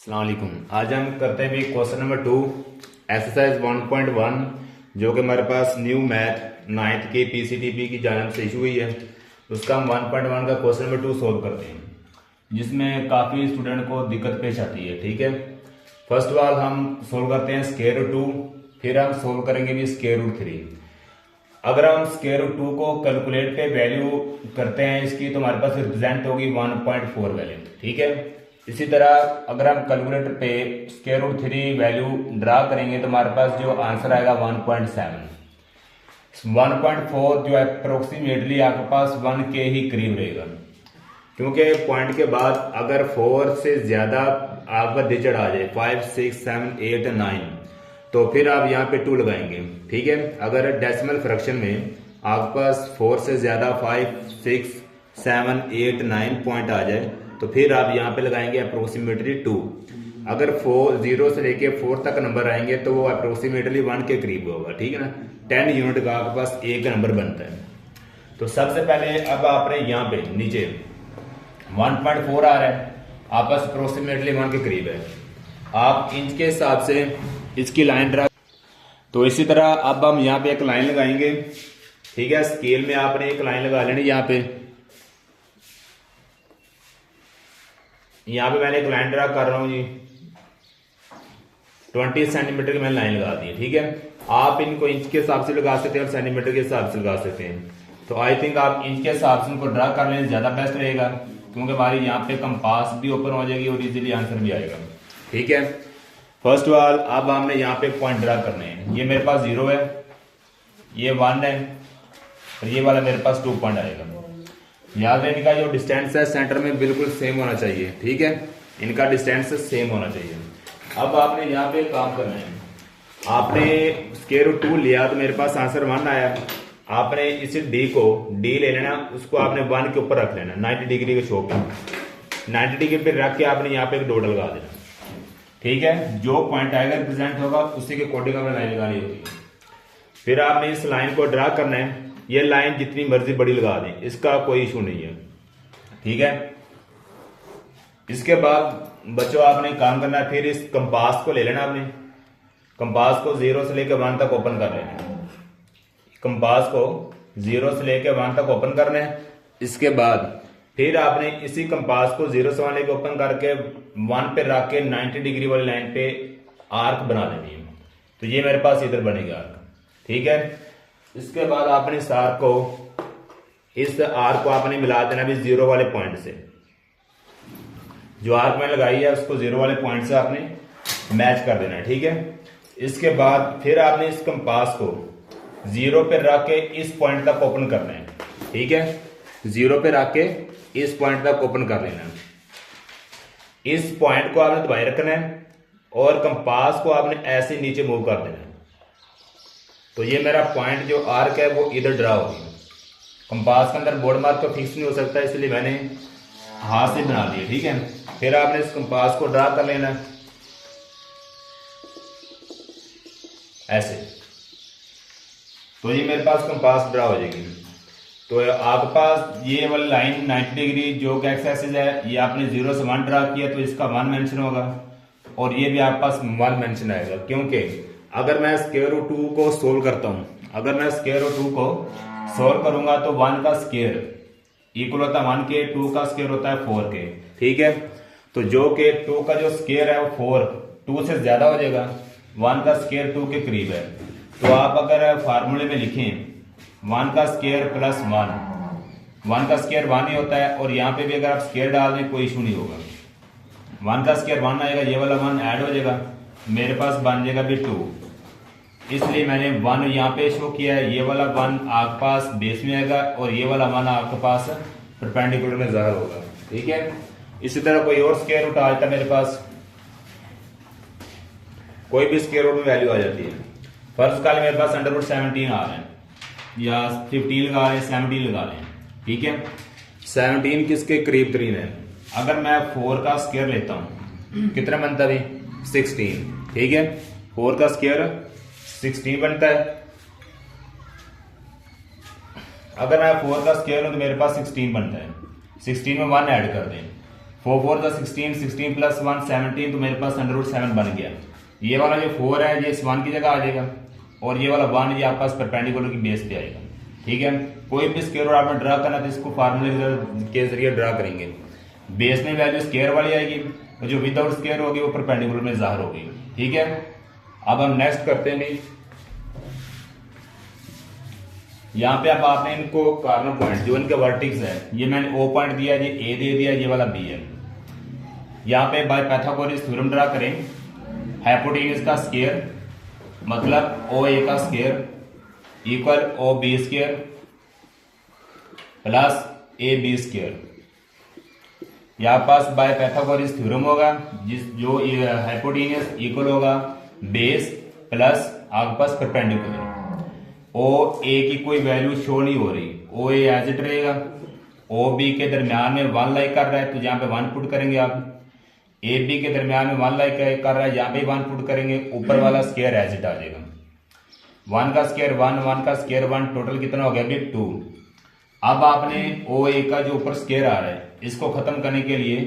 अस्सलाम वालेकुम। आज हम करते हैं भी क्वेश्चन नंबर 2 एक्सरसाइज 1.1 जो कि हमारे पास न्यू मैथ 9th की पीसीटीपी की जानब से इशू हुई है। उसका हम 1.1 का क्वेश्चन नंबर 2 सोल्व करते हैं जिसमें काफ़ी स्टूडेंट को दिक्कत पेश आती है। ठीक है, फर्स्ट ऑफ ऑल हम सोल्व करते हैं स्क्वायर रूट 2, फिर हम सोल्व करेंगे भी स्क्वायर रूट 3। अगर हम स्क्वायर रूट 2 को कैलकुलेट पे वैल्यू करते हैं इसकी तो हमारे पास रिप्रेजेंट होगी 1.4 वैल्यू। ठीक है, इसी तरह अगर हम कैलकुलेटर पे स्क्वायर रूट 3 वैल्यू ड्रा करेंगे तो हमारे पास जो आंसर आएगा 1.7। 1.4 जो अप्रोक्सीमेटली आपके पास 1 के ही करीब रहेगा, क्योंकि पॉइंट के बाद अगर 4 से ज्यादा आपका डिजिट आ जाए 5, 6, 7, 8, 9 तो फिर आप यहाँ पे 2 लगाएंगे। ठीक है, अगर डेसिमल फ्रैक्शन में आपके पास 4 से ज्यादा 5, 6, 7, 8, 9 पॉइंट आ जाए तो फिर आप यहाँ पे लगाएंगे अप्रोक्सीमेटली 2। अगर 0 से लेके 4 तक नंबर आएंगे तो वो अप्रोक्सीमेटली 1 के करीब होगा। ठीक है ना, 10 यूनिट का आपके पास एक नंबर बनता है। तो सबसे पहले अब आपने यहाँ पे नीचे 1.4 आ रहा है, आपस अप्रोक्सीमेटली 1 के करीब है। आप इंच के हिसाब से इसकी लाइन ड्रा, तो इसी तरह अब हम यहाँ पे एक लाइन लगाएंगे। ठीक है, स्केल में आपने एक लाइन लगा लेनी। यहाँ पे मैंने एक लाइन ड्रा कर रहा हूँ जी, 20 सेंटीमीटर की मैंने लाइन लगा दी है। ठीक है, आप इनको इंच के हिसाब से लगा सकते हैं और सेंटीमीटर के हिसाब से लगा सकते हैं। तो आई थिंक आप इंच के हिसाब से इनको ड्रा कर लें, ज्यादा बेस्ट रहेगा, क्योंकि हमारी यहाँ पे कंपास भी ओपन हो जाएगी और इजीली आंसर भी आएगा। ठीक है, फर्स्ट ऑफ ऑल अब हमने यहाँ पे पॉइंट ड्रा करने हैं। ये मेरे पास 0 है, ये 1 है और ये वाला मेरे पास 2 पॉइंट आएगा। याद रहे इनका जो डिस्टेंस है सेंटर में बिल्कुल सेम होना चाहिए। ठीक है, इनका डिस्टेंस सेम होना चाहिए। अब आपने यहाँ पे काम करना है, आपने स्क्वायर रूट 2 लिया तो मेरे पास आंसर 1 आया। आपने इस डी ले लेना, उसको आपने 1 के ऊपर रख लेना 90 डिग्री के शो पे। 90 डिग्री पे रख के आपने यहाँ पे एक डॉट लगा देना। ठीक है, जो पॉइंट आएगा रिप्रेजेंट होगा उसी के अकॉर्डिंग आपने लाइन लगानी होगी। फिर आपने इस लाइन को ड्रा करना है। ये लाइन जितनी मर्जी बड़ी लगा दें, इसका कोई इशू नहीं है। ठीक है, इसके बाद बच्चों आपने काम करना है, फिर इस कंपास को ले लेना। आपने कंपास को 0 से लेकर 1 तक ओपन कर लेना। कंपास को 0 से लेकर 1 तक ओपन करना है। इसके बाद फिर आपने इसी कंपास को 0 से 1 लेकर ओपन करके 1 पे रख के 90 डिग्री वाली लाइन पे आर्क बना देनी है। तो ये मेरे पास इधर बनेगा आर्क। ठीक है, इसके बाद आपने इस आर्क को आपने मिला देना भी 0 वाले पॉइंट से। जो आर्क मैंने लगाई है उसको 0 वाले पॉइंट से आपने मैच कर देना है। ठीक है, इसके बाद फिर आपने इस कंपास को 0 पे रख के इस पॉइंट तक ओपन करना है। ठीक है, 0 पे रख के इस पॉइंट तक ओपन कर लेना है। इस पॉइंट को आपने दबाए रखना है और कंपास को आपने ऐसे नीचे मूव कर देना है। तो ये मेरा पॉइंट जो आर्क है वो इधर ड्रा होगी। कंपास के अंदर बोर्ड मार्क तो फिक्स नहीं हो सकता, इसलिए मैंने हाथ से बना दिया। ठीक है, फिर आपने इस कंपास को ड्रा कर लेना ऐसे। तो ये मेरे पास कंपास ड्रा हो जाएगी। तो आपके पास ये वाली लाइन 90 डिग्री जो कि एक्स एक्सिस है, ये आपने 0 से 1 ड्रा किया तो इसका 1 मेंशन होगा और ये भी आपके पास 1 मेंशन आएगा। क्योंकि अगर मैं स्क्वायर रूट 2 को सोल्व करता हूं, अगर मैं स्क्वायर रूट 2 को सोल्व करूंगा तो 1 का स्क्वायर इक्वल होता है 1 के, 2 का स्क्वायर होता है 4 के। ठीक है, तो जो कि 2 का जो स्क्वायर है वो 4, 2 से ज्यादा हो जाएगा। 1 का स्क्वायर 2 के करीब है। तो आप अगर फार्मूले में लिखें 1 का स्क्वायर प्लस 1 का स्क्वायर 1 ही होता है, और यहाँ पे भी अगर आप स्क्वायर डाल दें कोई इशू नहीं होगा। 1 का स्क्वायर 1 आएगा, ये वाला 1 ऐड हो जाएगा, मेरे पास बन जाएगा भी 2। इसलिए मैंने 1 यहाँ पे शो किया है। ये वाला 1 आपके पास बेस में आएगा और ये वाला 1 आपके पास परपेंडिकुलर में ज़ाहिर होगा। ठीक है, इसी तरह कोई और स्क्वायर रूट आ जाता है मेरे पास, कोई भी स्क्वायर रूट में वैल्यू आ जाती है। फर्स्ट काल मेरे पास अंडर रूट 17 आ रहे हैं या 15 लगा रहे हैं, 17 लगा रहे हैं। ठीक है, 17 किसके करीब तरीन है। अगर मैं 4 का स्क्वायर लेता हूं कितना बनता है, 16। ठीक है, 4 का स्क्वायर 16 बनता है। अगर मैं 4 का स्क्वायर हूं तो मेरे पास 16 बनता है। 16 में 1 ऐड कर दें 4 4 का 16, 16 प्लस 1 17, तो मेरे पास √7 बन गया। ये वाला जो 4 है ये इस 1 की जगह आ जाएगा और ये वाला 1 ये आपके पास परपेंडिकुलर की बेस पे आएगा। ठीक है, कोई भी स्क्वायर रूट आपने ड्रा करना तो इसको फार्मूले के जरिए ड्रा करेंगे। बेस में वैल्यू स्क्वायर वाली आएगी और जो विदाउट स्क्वायर होगी वो परपेंडिकुलर में जाहिर होगी। ठीक है, अब हम नेक्स्ट करते हैं। यहाँ पे अब आपने इनको कॉर्नर पॉइंट जो इनके वर्टिक्स है, ये मैंने O पॉइंट दिया, ये A दे दिया, ये वाला B है। यहाँ पे बाय पाइथागोरस थ्योरम ड्रा करें। हाइपोटेन्यूज का स्क्वायर मतलब OA का square equal OB square plus AB square. यहाँ पास बाय पाइथागोरस थ्योरम होगा जो हाइपोटेन्यूज इक्वल होगा बेस प्लस आपके पास परपेंडिकुलर। ओ ए की कोई वैल्यू शो नहीं हो रही, ओ ए एज इट रहेगा। ओ बी के दरमियान में 1 लाइक कर रहा है तो यहाँ पे 1 पुट करेंगे आप। ए बी के दरमियान में 1 लाइक कर रहा है, यहाँ पे 1 पुट करेंगे, ऊपर वाला स्क्वायर एज इट आ जाएगा। 1 का स्क्वायर 1, 1 का स्क्वायर 1, टोटल कितना हो गया अभी 2। अब आपने ओ ए का जो ऊपर स्क्वायर आ रहा है इसको खत्म करने के लिए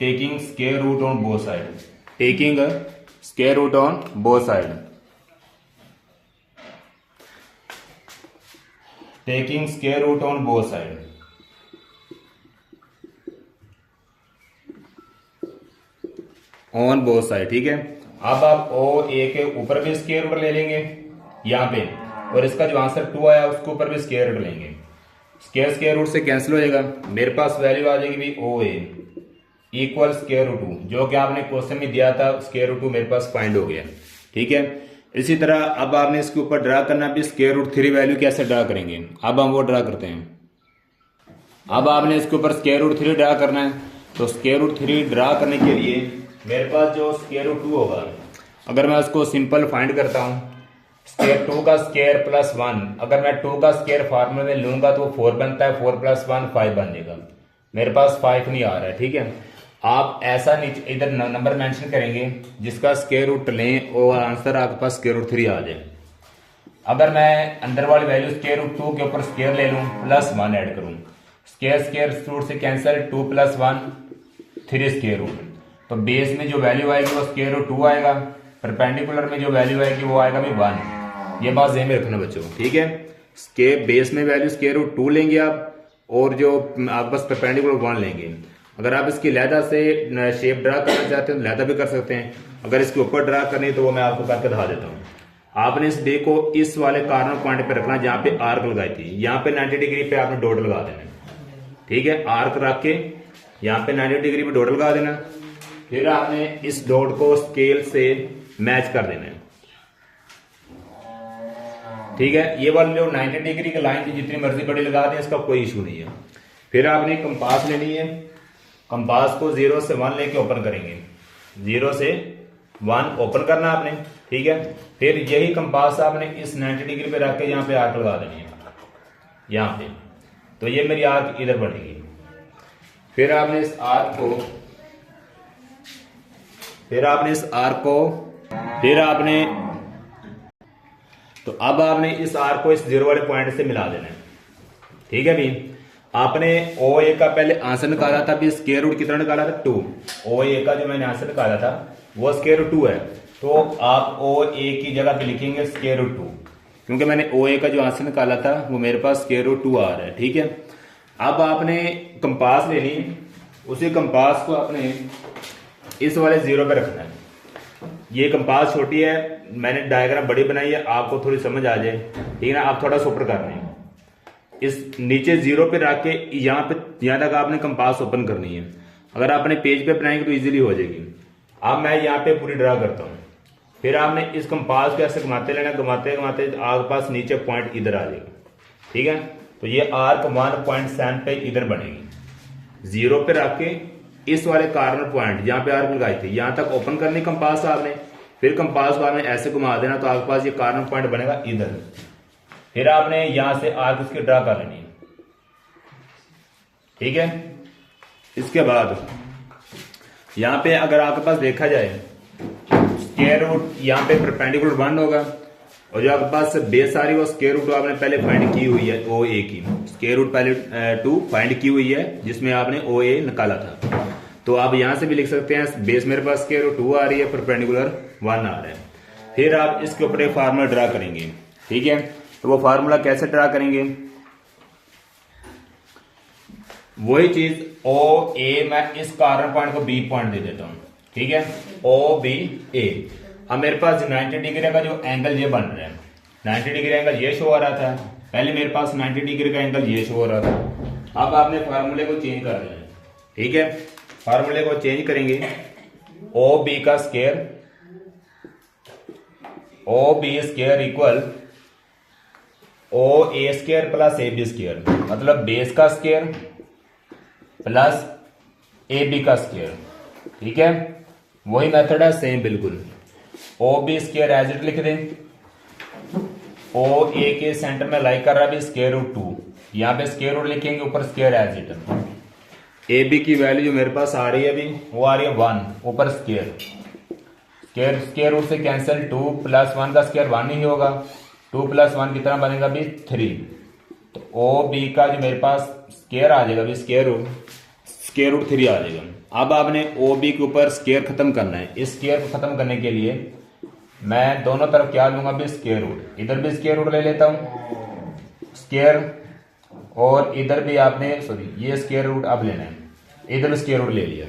taking square root on both side, taking square root on both side, taking square root on both side. On both side. ठीक है, अब आप ओ ए के ऊपर भी स्क्वायर रूट ले लेंगे यहाँ पे, और इसका जो आंसर 2 आया उसके ऊपर भी स्क्वायर रूट लेंगे। स्क्वायर रूट से कैंसिल हो जाएगा, मेरे पास वैल्यू आ जाएगी भी ओ ए इक्वल स्क्वायर रूट 2, जो कि आपने क्वेश्चन में दिया था। स्क्वायर रूट 2 मेरे पास फाइंड हो गया। ठीक है, इसी तरह अब आपने इसके ऊपर ड्रा करना भी स्क्वायर रूट 3 वैल्यू कैसे ड्रा करेंगे, अब हम वो ड्रा करते हैं। अब आपने इसके ऊपर स्क्वायर रूट 3 ड्रा करना है, तो स्क्वायर रूट 3 ड्रा करने के लिए मेरे पास जो स्क्वायर रूट 2 होगा, अगर मैं उसको सिंपल फाइंड करता हूँ, स्क्वायर 2 का स्क्वायर प्लस 1, अगर मैं 2 का स्क्वायर फार्मूले में लूंगा तो 4 बनता है, 4 प्लस 1 5 बन जाएगा। मेरे पास 5 नहीं आ रहा है। ठीक है, आप ऐसा नीचे इधर नंबर मेंशन करेंगे जिसका स्क्वायर रूट लें और आंसर आपके पास स्क्वायर रूट 3 आ जाए। अगर मैं अंदर वाली वैल्यू स्क्वायर रूट 2 के ऊपर स्क्वायर ले लूं प्लस 1 ऐड करूं, स्क्वायर रूट से कैंसिल, 2 प्लस 1 3 स्क्वायर रूट, तो बेस में जो वैल्यू आएगी वो स्क्वायर रूट 2 आएगा, परपेंडिकुलर में जो वैल्यू आएगी वो आएगा भी 1। ये बात ध्यान में रखना बच्चों। ठीक है, बेस में वैल्यू स्क्वायर रूट 2 लेंगे आप, और जो आप बस परपेंडिकुलर 1 लेंगे। अगर आप इसकी लहदा से शेप ड्रा करना चाहते हैं तो लहदा भी कर सकते हैं, अगर इसके ऊपर ड्रा करनी तो वो मैं आपको करके दिखा देता हूँ। आपने इस डे को इस वाले कॉर्नर पॉइंट पे रखना जहाँ पे आर्क लगाई थी, यहाँ पे 90 डिग्री पे आपने डॉट लगा देना। ठीक है, आर्क रख के यहाँ पे 90 डिग्री पे डॉट लगा देना, फिर आपने इस डॉट को स्केल से मैच कर देना है। ठीक है, ये वाली जो 90 डिग्री की लाइन थी जितनी मर्जी बड़ी लगा दें, इसका कोई इशू नहीं है। फिर आपने कंपास लेनी है, कंपास को 0 से 1 लेके ओपन करेंगे, 0 से 1 ओपन करना आपने। ठीक है, फिर यही कंपास आपने इस 90 डिग्री पे रख के यहाँ पे आर्क लगा देनी है, यहाँ पे, तो ये मेरी आर्क इधर बनेगी। फिर आपने इस आर्क को तो अब आपने इस आर्क को इस 0 वाले पॉइंट से मिला देना है। ठीक है भी, आपने ओ ए का पहले आंसर निकाला था, भी स्क्वायर रूट कितना निकाला था 2। ओ ए का जो मैंने आंसर निकाला था वो स्क्वायर रूट 2 है, तो आप ओ ए की जगह पे लिखेंगे स्क्वायर रूट 2, क्योंकि मैंने ओ ए का जो आंसर निकाला था वो मेरे पास स्क्वायर रूट 2 आ रहा है। ठीक है, अब आपने कंपास लेनी, उसी कंपास को आपने इस वाले 0 पे रखना है। ये कंपास छोटी है, मैंने डायग्राम बड़ी बनाई है आपको थोड़ी समझ आ जाए। ठीक है ना, आप थोड़ा सुपर कर लें, इस नीचे 0 पे रख के यहाँ तक आपने कंपास ओपन करनी है। अगर आपने पेज पे बनाएंगे तो इजीली हो जाएगी। अब मैं यहाँ पे पूरी ड्रा करता हूँ, फिर आपने इस कंपास को ऐसे घुमाते लेना, घुमाते घुमाते आपके पास नीचे पॉइंट इधर आ जाएगा। ठीक है, तो ये आर्क 1.7 पे इधर बनेगी। 0 पे रख के इस वाले कॉर्नर पॉइंट जहाँ पे आर्क लगाई थी यहाँ तक ओपन करनी कंपास आपने, फिर कंपास को आपने ऐसे घुमा देना तो आपके पास ये कॉर्नर पॉइंट बनेगा इधर। फिर आपने यहां से आर्क इसकी ड्रा कर लेनी है। ठीक है, इसके बाद यहां पे अगर आपके पास देखा जाए स्क्वायर रूट यहाँ पे परपेंडिकुलर 1 होगा, और जो आपके पास बेस आ रही है वो स्क्वायर रूट आपने पहले फाइंड की हुई है ओ ए की, स्क्वायर रूट पहले 2 फाइंड की हुई है जिसमें आपने ओ ए निकाला था। तो आप यहां से भी लिख सकते हैं बेस मेरे पास स्क्वायर रूट 2 आ रही है, परपेंडिकुलर 1 आ रहा है। फिर आप इसके ऊपर एक फार्मूला ड्रा करेंगे, ठीक है। तो वो फार्मूला कैसे ड्रा करेंगे, वही चीज ओ ए, मैं इस कॉर्नर पॉइंट को बी पॉइंट दे देता हूं, ठीक है, ओ बी ए। अब मेरे पास 90 डिग्री का जो एंगल ये बन रहा है, 90 डिग्री एंगल ये शो हो रहा था, पहले मेरे पास 90 डिग्री का एंगल ये शो हो रहा था। अब आपने फार्मूले को चेंज कर देना है, ठीक है। फार्मूले को चेंज करेंगे, ओ बी का square, O B square equal O A square plus A B square, मतलब बेस का स्क्वायर प्लस ए बी का स्क्वायर, ठीक है। वही मेथड है सेम बिल्कुल। O B square as it लिख दें, ओ ए के सेंटर में लाइक कर रहा है स्क्वायर रूट 2, यहां पे स्क्वायर रूट लिखेंगे, ऊपर square as it. A B की वैल्यू जो मेरे पास आ रही है अभी वो आ रही है 1, ऊपर स्क्वायर, स्क्वायर रूट से कैंसिल, 2 + 1 का स्क्वायर 1 ही होगा, 2 + 1 कितना बनेगा अभी 3। तो ओ बी का जो मेरे पास स्क्वायर आ जाएगा अभी स्क्वायर रूट 3 आ जाएगा। अब आपने ओ बी के ऊपर स्क्वायर खत्म करना है। इस स्क्वायर को खत्म करने के लिए मैं दोनों तरफ क्या लूंगा अभी स्क्वायर रूट, इधर भी स्क्वायर रूट ले लेता हूं स्क्वायर, और इधर भी आपने ये स्क्वायर रूट अब लेना है, इधर स्क्वायर रूट ले लिया,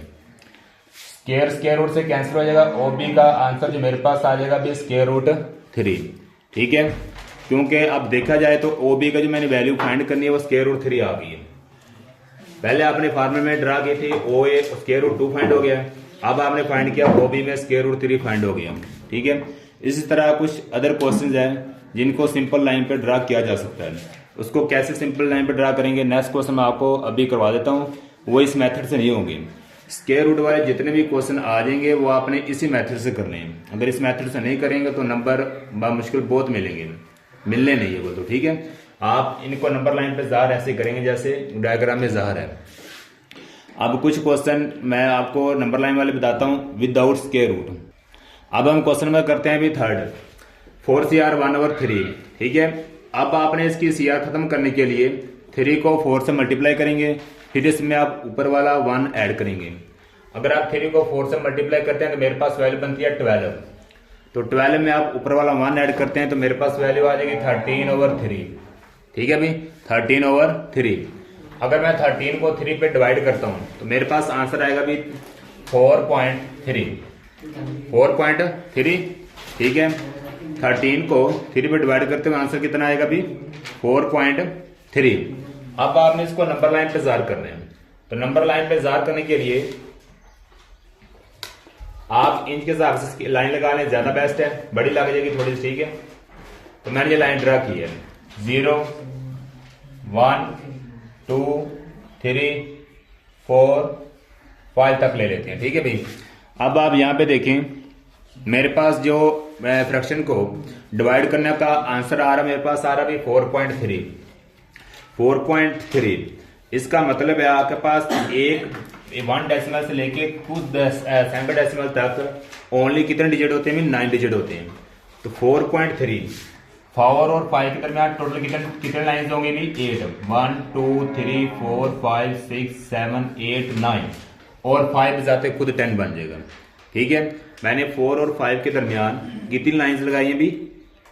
स्क्वायर रूट से कैंसिल हो जाएगा। ओ बी का आंसर जो मेरे पास आ जाएगा अभी स्क्वायर रूट 3, ठीक है। क्योंकि अब देखा जाए तो ओ बी का जो मैंने वैल्यू फाइंड करनी है वो स्क्वायर रूट 3 आ गई है। पहले आपने फार्मूले में ड्रा की थी ओ ए स्क्वायर रूट 2 फाइंड हो गया, अब आपने फाइंड किया ओ बी में स्क्वायर रूट 3 फाइंड हो गया, ठीक है। इसी तरह कुछ अदर क्वेश्चंस हैं जिनको सिंपल लाइन पे ड्रा किया जा सकता है। उसको कैसे सिंपल लाइन पे ड्रा करेंगे नेक्स्ट क्वेश्चन मैं आपको अभी करवा देता हूँ, वो इस मेथड से नहीं होंगे। स्क्वायर रूट वाले जितने भी क्वेश्चन आ जाएंगे वो आपने इसी मेथड से करने हैं। अगर इस मेथड से नहीं करेंगे तो नंबर मुश्किल बहुत मिलने नहीं है वो, तो ठीक है। आप इनको नंबर लाइन पे ज़ाहिर ऐसे करेंगे जैसे डायग्राम में ज़ाहिर है। अब कुछ क्वेश्चन मैं आपको नंबर लाइन वाले बताता हूँ विदाउट स्क्वायर रूट। अब हम क्वेश्चन में करते हैं अभी थर्ड, 4CR 1/3, ठीक है। अब आपने इसकी CR खत्म करने के लिए 3 को 4 से मल्टीप्लाई करेंगे, फिर इसमें आप ऊपर वाला 1 ऐड करेंगे। अगर आप 3 को 4 से मल्टीप्लाई करते हैं तो मेरे पास वैल्यू बनती है 12, तो 12 में आप ऊपर वाला 1 ऐड करते हैं तो मेरे पास वैल्यू आ जाएगी 13/3, ठीक है भाई 13/3। अगर मैं 13 को 3 पे डिवाइड करता हूं तो मेरे पास आंसर आएगा भी 4.3, ठीक है। 13 को 3 पे डिवाइड करते हुए आंसर कितना आएगा भी 4.3। अब आपने इसको नंबर लाइन पे ज़ाहिर करना है, तो नंबर लाइन पे ज़ाहिर करने के लिए आप इंच के हिसाब से लाइन लगा लें, ज्यादा बेस्ट है, बड़ी लग जाएगी थोड़ी सी, ठीक है। तो मैंने ये लाइन ड्रा की है 0 1 2 3 4 5 तक ले लेते हैं, ठीक है भाई। अब आप यहां पे देखें मेरे पास जो फ्रैक्शन को डिवाइड करने का आंसर आ रहा मेरे पास आ रहा भाई 4.3। इसका मतलब है आपके पास एक 1 डेसिमल से लेके कुछ 7 डेसिमल तक ओनली कितने डिजिट होते हैं, 9 डिजिट होते हैं। तो 4.3 4 और 5 के दरमियान टोटल कितने लाइन्स होंगे भी 8, 1 2 3 4 5 6 7 8 9 और 5 जाते खुद 10 बन जाएगा, ठीक है। मैंने 4 और 5 के दरमियान कितनी लाइन्स लगाई हैं भी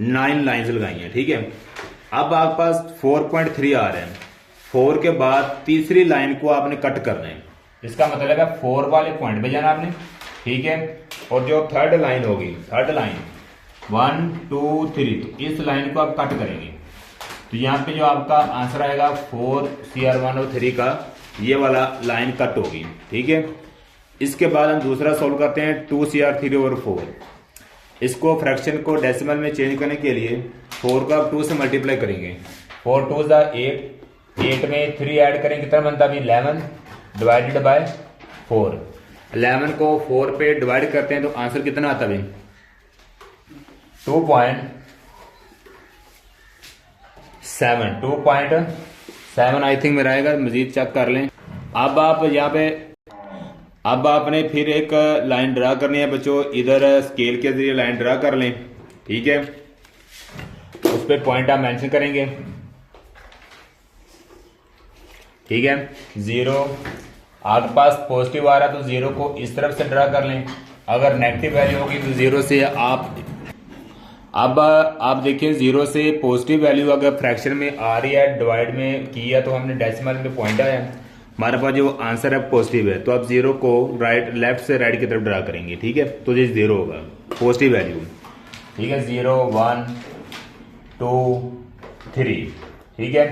9 लाइन्स लगाई हैं, ठीक है। अब आपके पास 4.3 आ रहा है, 4 के बाद तीसरी लाइन को आपने कट करना है, इसका मतलब है 4 वाले पॉइंट पे जाना आपने, ठीक है। और जो थर्ड लाइन होगी, थर्ड लाइन 1 2 3, तो इस लाइन को आप कट करेंगे, तो यहाँ पे जो आपका आंसर आएगा 4CR 1/3 का ये वाला लाइन कट होगी, ठीक है। इसके बाद हम दूसरा सॉल्व करते हैं 2CR 3/4। इसको फ्रैक्शन को डेसिमल में चेंज करने के लिए 4 को आप 2 से मल्टीप्लाई करेंगे, 4 2 8 में 3 ऐड करेंगे कितना बनता है 11 डिवाइडेड बाय 4। 11 को 4 पे डिवाइड करते हैं तो आंसर कितना आता है 2.7 आई थिंक मेरा आएगा, मजीद चेक कर लें। अब आप यहाँ पे अब आपने फिर एक लाइन ड्रा करनी है बच्चों, इधर स्केल के जरिए लाइन ड्रा कर लें, ठीक है। उस पर पॉइंट आप मेंशन करेंगे, ठीक है। 0 आपके पास पॉजिटिव आ रहा है तो जीरो को इस तरफ से ड्रा कर लें, अगर नेगेटिव वैल्यू होगी तो जीरो से अब आप देखिए जीरो से पॉजिटिव वैल्यू अगर फ्रैक्शन में आ रही है, डिवाइड में किया तो हमने डेसिमल में पॉइंट आया, हमारे पास जो आंसर है पॉजिटिव है, तो आप जीरो को राइट लेफ्ट से राइट की तरफ ड्रा करेंगे, ठीक है। तो ये जीरो होगा पॉजिटिव वैल्यू, ठीक है, 0 1 2 3, ठीक है।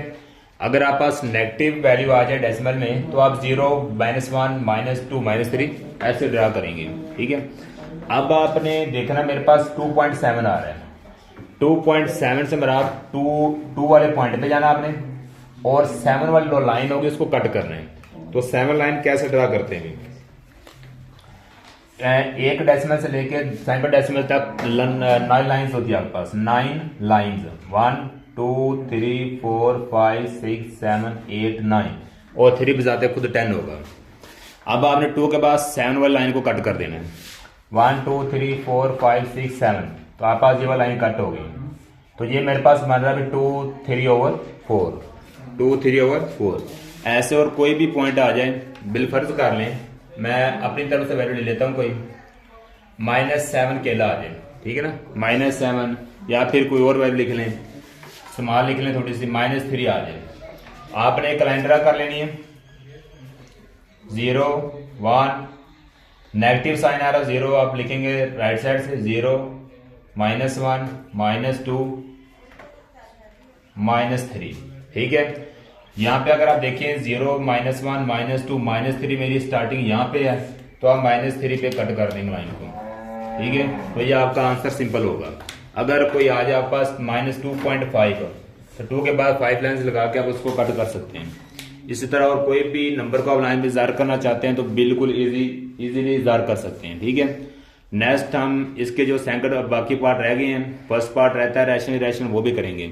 अगर आप पास नेगेटिव वैल्यू आ जाए डेसिमल में तो आप 0 -1 -2 -3 ऐसे ड्रा करेंगे, ठीक है। अब आपने देखना मेरे पास 2.7 आ रहा है, 2.7 से मेरा 2 वाले पॉइंट पे जाना आपने, और 7 वाली जो लाइन होगी उसको कट करना है। तो 7 लाइन कैसे ड्रा करते हैं, एक डेसिमल से लेके 7 डेसिमल तक 9 लाइन्स होती है आपके पास, 9 लाइन्स, 1 2 3 4 5 6 7 8 9, और 3 बजाते खुद 10 होगा। अब आपने 2 के बाद 7 वाली लाइन को कट कर देना है, 1 2 3 4 5 6 7, तो आपके पास ये वाली लाइन कट होगी। तो ये मेरे पास मान रहा है 2 3/4, 2 3/4 ऐसे। और कोई भी पॉइंट आ जाए, बिलफर्ज कर लें, मैं अपनी तरफ से वैल्यू ले लेता हूं, कोई -7 केला आ जाए, ठीक है ना, -7, या फिर कोई और वैल्यू लिख लें, स्मॉल लिख लें थोड़ी सी, -3 आ जाए। आपने एक लाइन ड्रा कर लेनी है, 0 1, नेगेटिव साइन आ रहा, 0 आप लिखेंगे राइट साइड से, 0 -1 -2 -3, ठीक है। यहाँ पे अगर आप देखें 0 -1 -2 -3 मेरी स्टार्टिंग यहाँ पे है, तो आप -3 पे कट कर देंगे लाइन को, ठीक है। तो ये आपका आंसर सिंपल होगा। अगर कोई आ जाए आपके पास -2.5, तो 2 के बाद 5 लाइन्स लगा के आप उसको कट कर सकते हैं। इसी तरह और कोई भी नंबर को आप लाइन में इज़ार करना चाहते हैं तो बिल्कुल इजीली इज़ार कर सकते हैं, ठीक है। नेक्स्ट हम इसके जो सेकंड और बाकी पार्ट रह गए हैं, फर्स्ट पार्ट रहता है रैशनल वो भी करेंगे।